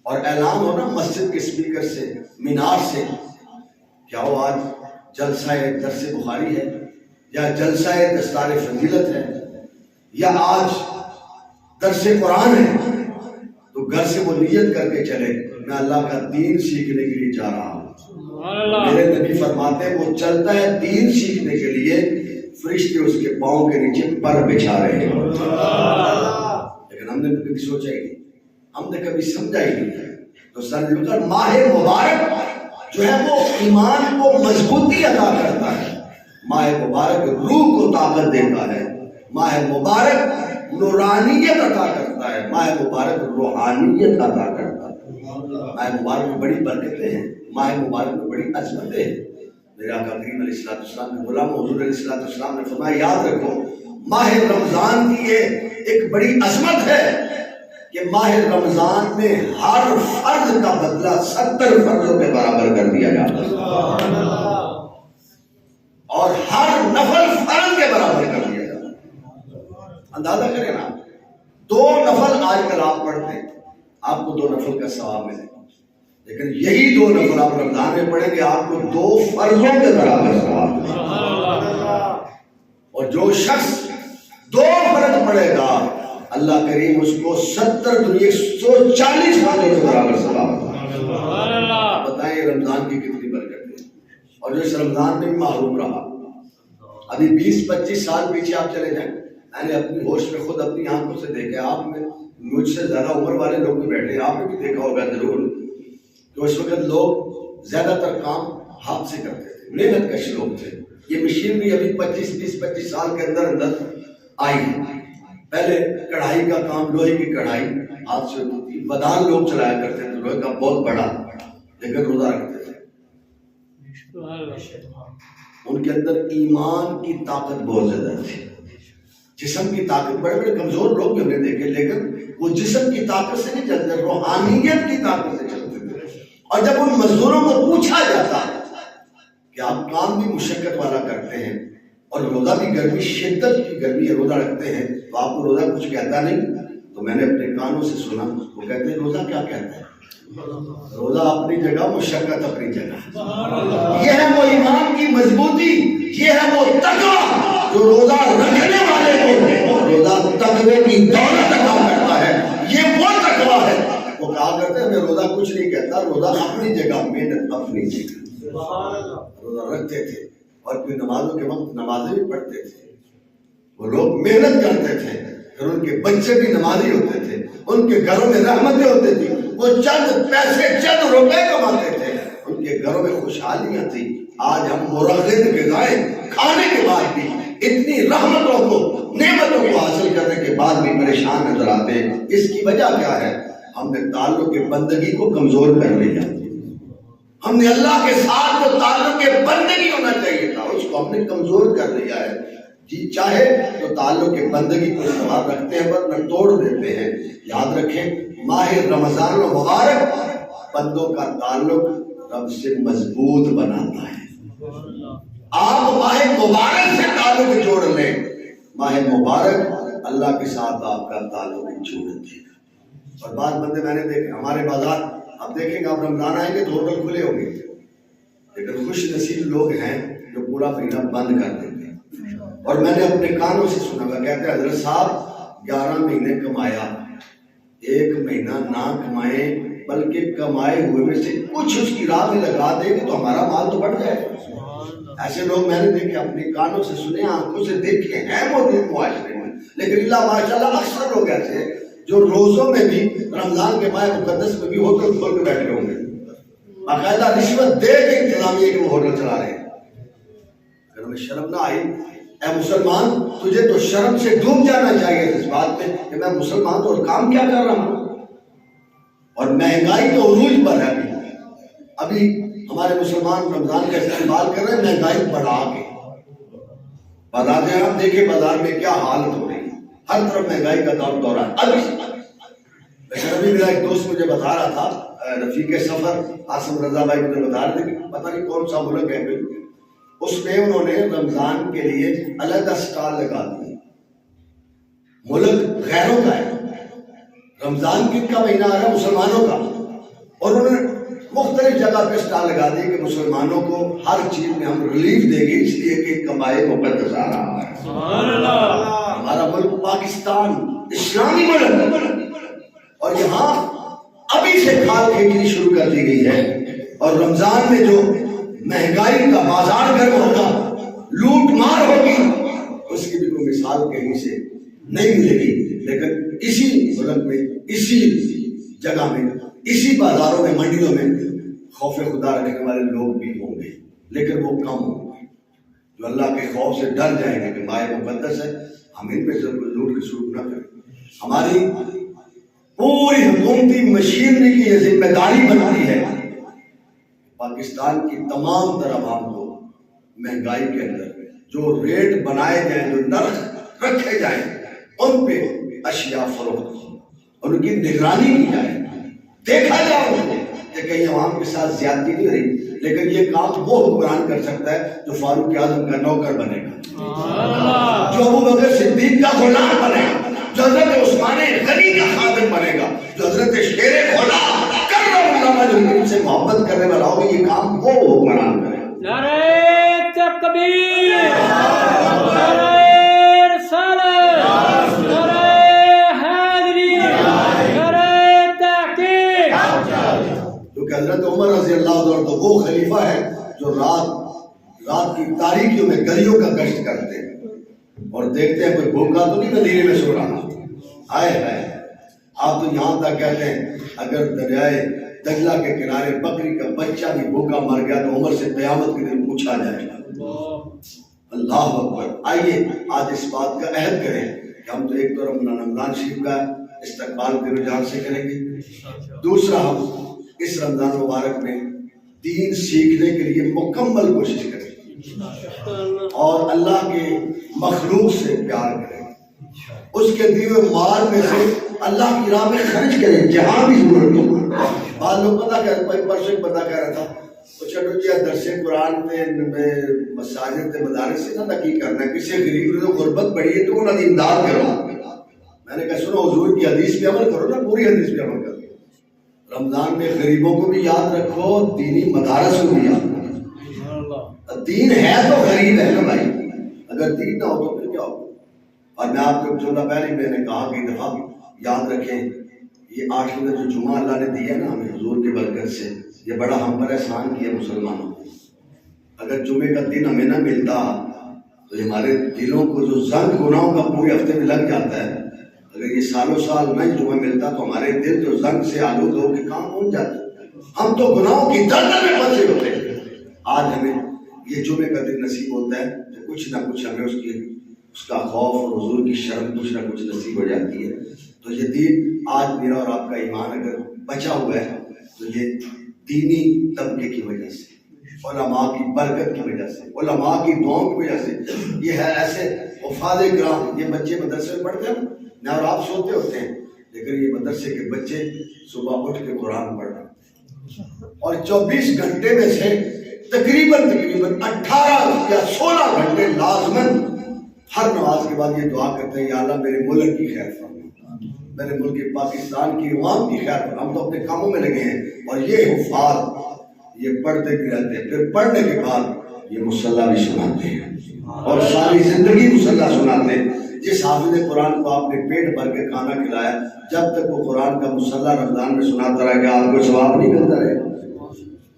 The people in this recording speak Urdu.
اور اعلان ہونا مسجد کے اسپیکر سے، مینار سے، کیا وہ آج جلسہ درس بخاری ہے یا جلسہ دستار فضیلت ہے یا آج درس قرآن ہے، تو گھر سے وہ نیت کر کے چلے میں اللہ کا دین سیکھنے کے لیے جا رہا ہوں۔ میرے نبی فرماتے ہیں وہ چلتا ہے دین سیکھنے کے لیے، فرشتے اس کے پاؤں کے نیچے پر بچھا رہے ہیں۔ لیکن ہم نے کبھی سوچا ہی نہیں، ہم نے کبھی سمجھا ہی نہیں۔ تو سر ماہ مبارک جو ہے وہ ایمان کو مضبوطی عطا کرتا ہے، ماہ مبارک روح کو طاقت دیتا ہے، ماہ مبارک نورانیت عطا کرتا ہے، ماہ مبارک روحانیت عطا کرتا ہے۔ ماہ مبارک میں بڑی برکتیں ہیں، ماہ مبارک میں بڑی عظمتیں ہیں۔ میرے آقا کریم علیہ السلام نے غلام حضور علیہ السلام نے فرمایا یاد رکھو ماہ رمضان کی یہ ایک بڑی عظمت ہے کہ ماہ رمضان میں ہر فرض کا بدلہ 70 فرضوں کے برابر کر دیا جاتا ہے، اور ہر نفل فرض کے برابر کر دیا جاتا ہے۔ اندازہ کریں نا، 2 نفل آج کل آپ پڑھتے ہیں، آپ کو 2 نفل کا ثواب ملے، لیکن یہی 2 نفل آپ رمضان میں پڑھیں گے آپ کو 2 فرضوں کے برابر ثواب ملے۔ اور جو شخص 2 فرض پڑھے گا اللہ کریم اس کو 70 دنیا 140 فرضوں کے برابر ثواب ملے۔ بتائیں رمضان کی کتنی برکت ہے، اور جو اس رمضان میں بھی محروم رہا۔ ابھی 20-25 سال پیچھے آپ چلے جائیں، میں نے اپنی ہوش میں خود اپنی آنکھوں سے دیکھا، آپ میں مجھ سے زیادہ عمر والے لوگ بھی بیٹھے ہیں، آپ نے بھی دیکھا ہوگا ضرور کہ اس وقت لوگ زیادہ تر کام ہاتھ سے کرتے تھے، محنت کش لوگ تھے۔ یہ مشین بھی ابھی 25 سال کے اندر اندر آئی ہے۔ پہلے کڑھائی کا کام، لوہے کی کڑھائی ہاتھ سے ہوتی تھی، ودان لوگ چلایا کرتے تھے لوہے کا بہت بڑا، لیکن روزہ رکھتے تھے۔ ان کے اندر ایمان کی طاقت بہت زیادہ تھی، جسم کی طاقت، بڑے بڑے کمزور لوگ بھی ہم نے دیکھے، لیکن وہ جسم کی طاقت سے نہیں چلتے، روحانیت کی طاقت سے چلتے تھے۔ اور جب ان مزدوروں کو پوچھا جاتا کہ آپ کام بھی مشقت والا کرتے ہیں اور روزہ بھی گرمی، شدت کی گرمی ہے، روزہ رکھتے ہیں، تو آپ کو روزہ کچھ کہتا نہیں؟ تو میں نے اپنے کانوں سے سنا، وہ کہتے ہیں روزہ کیا کہتا ہے، روزہ اپنی جگہ، مشقت اپنی جگہ۔ یہ ہے وہ ایمان کی مضبوطی، یہ ہے وہ تقویٰ جو روزہ رکھنے والے کو روزہ تقوی کی دولت عطا کرتا ہے۔ یہ وہ تقویٰ ہے، وہ کہا کرتے ہیں میں روزہ کچھ نہیں کہتا، روزہ اپنی جگہ، محنت اپنی جگہ۔ روزہ رکھتے تھے اور پھر نمازوں کے وقت نمازیں بھی پڑھتے تھے، وہ لوگ محنت کرتے تھے، پھر ان کے بچے بھی نمازی ہوتے تھے، ان کے گھروں میں رحمتیں ہوتی تھی، وہ چند پیسے، چند روپے کماتے تھے، ان کے گھروں میں خوشحالیاں تھی۔ آج ہم مرغن غذائیں کھانے کے بعد بھی اتنی رحمتوں کو، نعمتوں کو حاصل کرنے کے بعد بھی پریشان نظر آتے ہیں۔ اس کی وجہ کیا ہے؟ ہم نے تعلق بندگی کو کمزور کر لیا، ہم نے اللہ کے ساتھ جو تعلق بندگی ہونا چاہیے تھا اس کو ہم نے کمزور کر لیا ہے۔ جی چاہے تو تعلق بندگی کو استوار رکھتے ہیں ورنہ توڑ دیتے ہیں۔ یاد رکھیں ماہ رمضان المبارک بندوں کا تعلق رب سے مضبوط بناتا ہے۔ آپ ماہ مبارک سے تعلق جوڑ لیں، ماہ مبارک اللہ کے ساتھ آپ کا تعلق جوڑ دے گا۔ اور بعض بندے میں نے دیکھے ہمارے بازار، آپ دیکھیں گے آپ رمضان آئیں گے تو ہوٹل کھلے ہوں گے، لیکن خوش نصیب لوگ ہیں جو پورا مہینہ بند کر دیں گے۔ اور میں نے اپنے کانوں سے سنا تھا، کہتے ہیں حضرت صاحب 11 مہینے کمایا، 1 مہینہ نہ کمائیں بلکہ کمائے ہوئے میں سے کچھ اس کی راہ میں لگا دیں گے تو ہمارا مال تو بڑھ جائے۔ ایسے لوگ میں نے دیکھے، اپنے کانوں سے سنے، آنکھوں سے دیکھے ہیں موجود معاشرے میں، لیکن اللہ ماشاءاللہ اکثر لوگ ایسے ہیں جو روزوں میں بھی، رمضان کے ماہ مقدس میں بھی ہوٹل کھول کے بیٹھے ہوں گے، باقاعدہ رشوت دے کے انتظامیہ کے وہ ہوٹل چلا رہے ہیں۔ اگر ہمیں شرم نہ آئی، اے مسلمان تجھے تو شرم سے ڈوب جانا چاہیے اس بات میں کہ میں مسلمان تو اور کام کیا کر رہا ہوں، اور مہنگائی تو عروج پر ہے۔ ابھی ہمارے مسلمان رمضان کا استعمال کر رہے ہیں مہنگائی بڑھا کے۔ بازار میں آپ دیکھیں بازار میں کیا حالت ہو رہی ہے، ہر طرف مہنگائی کا دور ہے۔ ابھی میرا ایک دوست مجھے بتا رہا تھا، رفیق سفر عاصم رضا بھائی مجھے بتا رہے تھے کہ پتہ نہیں کون سا ملک ہے، اس میں انہوں نے رمضان کے لیے علیحدہ سٹال لگا دیے۔ ملک غیروں کا ہے، رمضان کن کا مہینہ آ رہا ہے؟ مسلمانوں کا، اور انہوں نے مختلف جگہ پہ اسٹال لگا دی کہ مسلمانوں کو ہر چیز میں ہم ریلیف دیں گے، اس لیے کہ کمائے مقدس آ رہا ہے۔ ہمارا ملک پاکستان اسلامی ملک، اور یہاں ابھی سے کھال کھینچنی شروع کر دی گئی ہے، اور رمضان میں جو مہنگائی کا بازار گرم ہوگا، لوٹ مار ہوگی، اس کی بھی کوئی مثال کہیں سے نہیں ملے گی۔ لیکن اسی ملک میں، اسی جگہ میں، اسی بازاروں میں، منڈیوں میں خوف خدا رکھنے والے لوگ بھی ہوں گے، لیکن وہ کم ہوں گے۔ جو اللہ کے خوف سے ڈر جائیں گے کہ مائے مقدس ہے، ہم ان پہ لوٹ کے شروع نہ کریں۔ ہماری پوری حکومتی مشینری کی یہ ذمہ داری بنتی ہے پاکستان کی تمام تر عوام کو مہنگائی کے اندر جو ریٹ بنائے جائیں، جو نرخ رکھے جائیں، ان پہ اشیاء فروخت اور ان کی نگرانی کی جائے، دیکھا جائے ان کو کہ کہیں عوام کے ساتھ زیادتی نہیں رہی۔ لیکن یہ کام وہ حکمران کر سکتا ہے جو فاروق اعظم کا نوکر بنے گا، جو ابوبکر صدیق کا غلام بنے گا، جو حضرت عثمان غنی کا خادم بنے گا، جو حضرت شیر خدا کرم اللہ سے محبت کرنے والا ہوگا۔ یہ کام وہ حکمران کرے گا۔ نعرہ تکبیر، نعرہ رسالت، نعرہ حیدری، نعرہ تحقیق۔ کیونکہ حضرت عمر رضی اللہ عنہ تو وہ خلیفہ ہے جو رات کی تاریکیوں میں گلیوں کا گشت کرتے ہیں اور دیکھتے ہیں کوئی بھوکا تو نہیں مدینے میں سو رہا۔ آئے ہے آپ تو یہاں تک کہتے ہیں اگر دریائے دجلہ کے کنارے بکری کا بچہ بھی بھوکا مر گیا تو عمر سے قیامت کے دن پوچھا جائے گا۔ اللہ اکبر۔ آئیے آج اس بات کا عہد کریں کہ ہم تو ایک تو رمضان شریف کا استقبال دل و جان سے کریں گے، دوسرا ہم اس رمضان مبارک میں دین سیکھنے کے لیے مکمل کوشش کریں اور اللہ کے مخلوق سے پیار کریں، اس کے دیے ہوئے مال میں سے اللہ کی راہ میں خرچ کریں جہاں بھی ضرورت ہو۔ بعض لوگ پتہ پرسوں ایک بندہ کہہ رہا تھا چلو جی درس قرآن تے مساجد تے مدارس سے نہ کی کرنا ہے، کسی غریب کو غربت پڑی ہے تو انہوں نے امداد کرو۔ میں نے کہا سنو حضور کی حدیث پہ عمل کرو نا، پوری حدیث پہ عمل کرو۔ رمضان میں غریبوں کو بھی یاد رکھو، دینی مدارس کو بھی یاد رکھو۔ دین ہے تو غریب ہے نا بھائی، اگر دین نہ ہو تو پھر کیا ہو۔ اور میں آپ کو جملہ پہلے میں نے کہا کہ دفعہ یاد رکھیں، یہ 8 دن جو جمعہ اللہ نے دیا نا ہمیں حضور کے برکت سے، یہ بڑا ہم پر احسان کیا مسلمانوں کو۔ اگر جمعے کا دن ہمیں نہ ملتا تو ہمارے دلوں کو جو زنگ گناہوں کا پورے ہفتے میں لگ جاتا ہے، اگر یہ سالوں سال نہ جمعہ ملتا تو ہمارے دل جو زنگ سے آلود ہو کے کام پہنچ جاتے، ہم تو گناہوں کی دلدل میں پھنسے ہوتے ہیں۔ آج ہمیں یہ جمعے کا دن نصیب ہوتا ہے تو کچھ نہ کچھ ہمیں اس کا خوف اور حضور کی شرم کچھ نہ کچھ نصیب ہو جاتی ہے۔ تو یہ دین آج میرا اور آپ کا ایمان اگر بچا ہوا ہے تو یہ دینی طبقے کی وجہ سے، علماء کی برکت کی وجہ سے، علماء کی دعاؤں کی وجہ سے یہ ہے۔ ایسے وفاد کرام، یہ بچے مدرسے میں پڑھتے ہیں نہ، اور آپ سوتے ہوتے ہیں، لیکن یہ مدرسے کے بچے صبح اٹھ کے قرآن پڑھ رہے ہیں اور 24 گھنٹے میں سے تقریباً 18 یا 16 گھنٹے لازماً ہر نماز کے بعد یہ دعا کرتے ہیں، یا اللہ میرے ملک کی خیر فرما، میرے ملک پاکستان کی عوام کی خیر فرما۔ ہم تو اپنے کاموں میں لگے ہیں اور یہ حفاظ یہ پڑھتے بھی رہتے ہیں، پھر پڑھنے کے بعد یہ مصلی بھی سناتے ہیں اور ساری زندگی مصلی سناتے ہیں۔ جس حافظ قرآن کو آپ نے پیٹ بھر کے کھانا کھلایا، جب تک وہ قرآن کا مصلی رمضان میں سناتا رہے گا آپ کو ثواب نہیں ملتا رہے گا۔